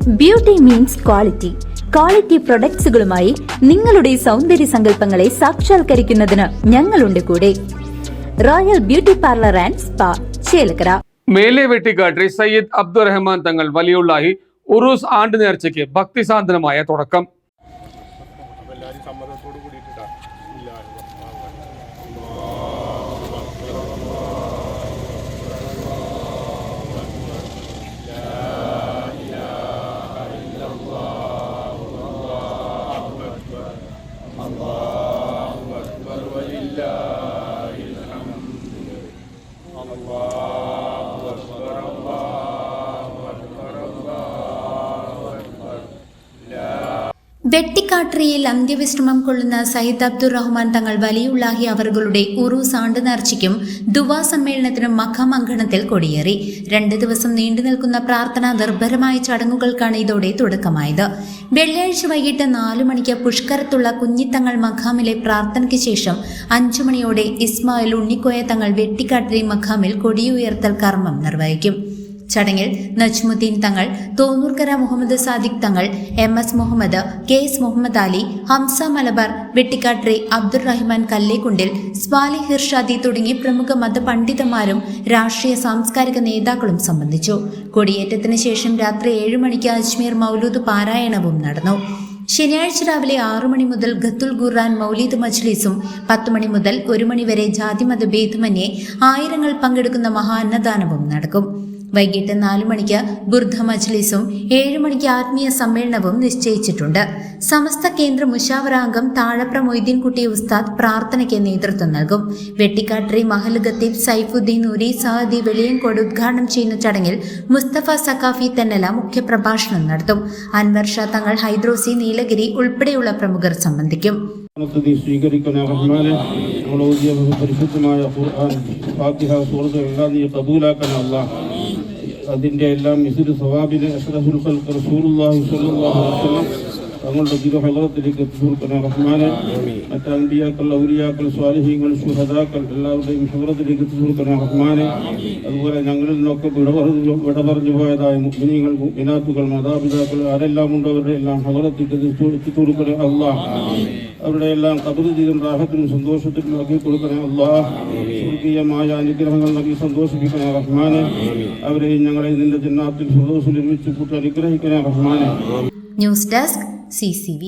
Beauty means quality. Quality പ്രൊഡക്ട്സുകളുമായി നിങ്ങളുടെ സൗന്ദര്യ സങ്കല്പങ്ങളെ സാക്ഷാത്കരിക്കുന്നതിന് ഞങ്ങളുണ്ട് കൂടെ. Royal beauty parlour and spa, Chelakkara. മേലെ വെട്ടിക്കാട്ടിൽ സയ്യിദ് അബ്ദുറഹ്മാൻ തങ്ങൾ വലിയുള്ളാഹി ഉറൂസ് ആണ്ട് നേർച്ചയ്ക്ക് ഭക്തിസാന്ദ്രമായ തുടക്കം. വെട്ടിക്കാട്ടറിയിൽ അന്ത്യവിശ്രമം കൊള്ളുന്ന സയ്യിദ് അബ്ദുറഹ്മാൻ തങ്ങൾ വലിയുള്ളാഹി അവറുകളുടെ ഉറൂസ് ആണ്ട് നേർച്ചയ്ക്കും ദുവാ സമ്മേളനത്തിനും മഖാം അങ്കണത്തിൽ കൊടിയേറി. 2 ദിവസം നീണ്ടു നിൽക്കുന്ന പ്രാർത്ഥനാ നിർഭരമായ ചടങ്ങുകൾക്കാണ് ഇതോടെ തുടക്കമായത്. വെള്ളിയാഴ്ച വൈകിട്ട് 4 മണിക്ക് പുഷ്കരത്തുള്ള കുഞ്ഞിത്തങ്ങൾ മഖാമിലെ പ്രാർത്ഥനയ്ക്ക് ശേഷം 5 മണിയോടെ ഇസ്മായിൽ ഉണ്ണിക്കോയ തങ്ങൾ വെട്ടിക്കാട്ടറി മഖാമിൽ കൊടിയുയർത്തൽ കർമ്മം നിർവഹിക്കും. ചടങ്ങിൽ നജ്മുദ്ദീൻ തങ്ങൾ, തോന്നൂർക്കര മുഹമ്മദ് സാദിഖ് തങ്ങൾ, MS മുഹമ്മദ്, KS മുഹമ്മദ് അലി, ഹംസ മലബാർ, വെട്ടിക്കാട്ടറി അബ്ദുറഹ്മാൻ കല്ലേക്കുണ്ടിൽ, സ്വാലിഹ് ഇർഷാദി തുടങ്ങി പ്രമുഖ മതപണ്ഡിതന്മാരും രാഷ്ട്രീയ സാംസ്കാരിക നേതാക്കളും സംബന്ധിച്ചു. കൊടിയേറ്റത്തിന് ശേഷം രാത്രി 7 മണിക്ക് അജ്മീർ മൗലൂദ് പാരായണവും നടന്നു. ശനിയാഴ്ച രാവിലെ 6 മണി മുതൽ ഖത്തുൽ ഖുർആൻ മൗലീദ് മജ്ലിസും 10 മണി മുതൽ 1 മണി വരെ ജാതിമത ഭേദമന്യേ ആയിരങ്ങൾ പങ്കെടുക്കുന്ന മഹാ അന്നദാനവും നടക്കും. വൈകിട്ട് 4 മണിക്ക് ബുർദ മജ്ലിസും 7 മണിക്ക് ആത്മീയ സമ്മേളനവും നിശ്ചയിച്ചിട്ടുണ്ട്. സമസ്ത കേന്ദ്ര മുശാവറ അംഗം താഴപ്ര മൊയ്തീൻകുട്ടി ഉസ്താദ് പ്രാർത്ഥനയ്ക്ക് നേതൃത്വം നൽകും. വെട്ടിക്കാട്ടറി മഹൽ ഖത്തീബ് സൈഫുദ്ദീൻ ഉരി സഅദി വെളിയങ്കോട് ഉദ്ഘാടനം ചെയ്യുന്ന ചടങ്ങിൽ മുസ്തഫ സഖാഫി തെന്നല മുഖ്യപ്രഭാഷണം നടത്തും. അൻവർ ഷാ തങ്ങൾ, ഹൈദ്രോസി, നീലഗിരി ഉൾപ്പെടെയുള്ള പ്രമുഖർ സംബന്ധിക്കും. സ്വീകരിക്കുന്ന റഹ്മാനെ, പരിശുദ്ധമായ ഖുർആൻ, ഫാത്തിഹ, സൂറത്ത് എല്ലാം നീ കബൂലാക്കണം അല്ലാഹ്. അതിൻ്റെ എല്ലാം മിസ്ലു സവാബിന് അഷ്റഫുൽ ഖൽഖ് റസൂലുള്ളാഹി സ്വല്ലല്ലാഹു അലൈഹി വസല്ലം തങ്ങളുടെ ഹളറത്തിലേക്ക് എത്തിച്ചുകൊടുക്കുന്ന റഹ്മാനെ, മറ്റ് അൻബിയാക്കൾ, ഔലിയാക്കൾ, സ്വാലിഹീങ്ങൾ, ശുഹദാക്കൾ എല്ലാവരുടെയും ഹളറത്തിലേക്ക് എത്തിച്ചുകൊടുക്കുന്ന റഹ്മാനെ. അതുപോലെ ഞങ്ങളിൽ നിന്നൊക്കെ വിട പറഞ്ഞു പോയതായ മുഅ്മിനീങ്ങൾ, മുഅ്മിനാത്തുകൾ, മാതാപിതാക്കൾ ആരെല്ലാം ഉണ്ടോ അവരുടെ എല്ലാം ഹളറത്തിലേക്ക് എത്തിച്ചുകൊടുക്കുന്ന അല്ലാഹ്. അവരുടെ എല്ലാം ഖബർ ജീവിതം റാഹത്തിനും സന്തോഷത്തിനും ആക്കി കൊടുക്കണേ അല്ലാഹ്. സ്വർഗീയമായ അനുഗ്രഹങ്ങൾ നൽകി സന്തോഷിപ്പിക്കണേ റഹ്മാനെ. അവരെയും ഞങ്ങളെ നിന്റെ ജന്നാത്തിൽ ഫിർദൗസിൽ ഒരുമിച്ച് കൂട്ടി അനുഗ്രഹിക്കണേ റഹ്മാനെ. News desk CCV.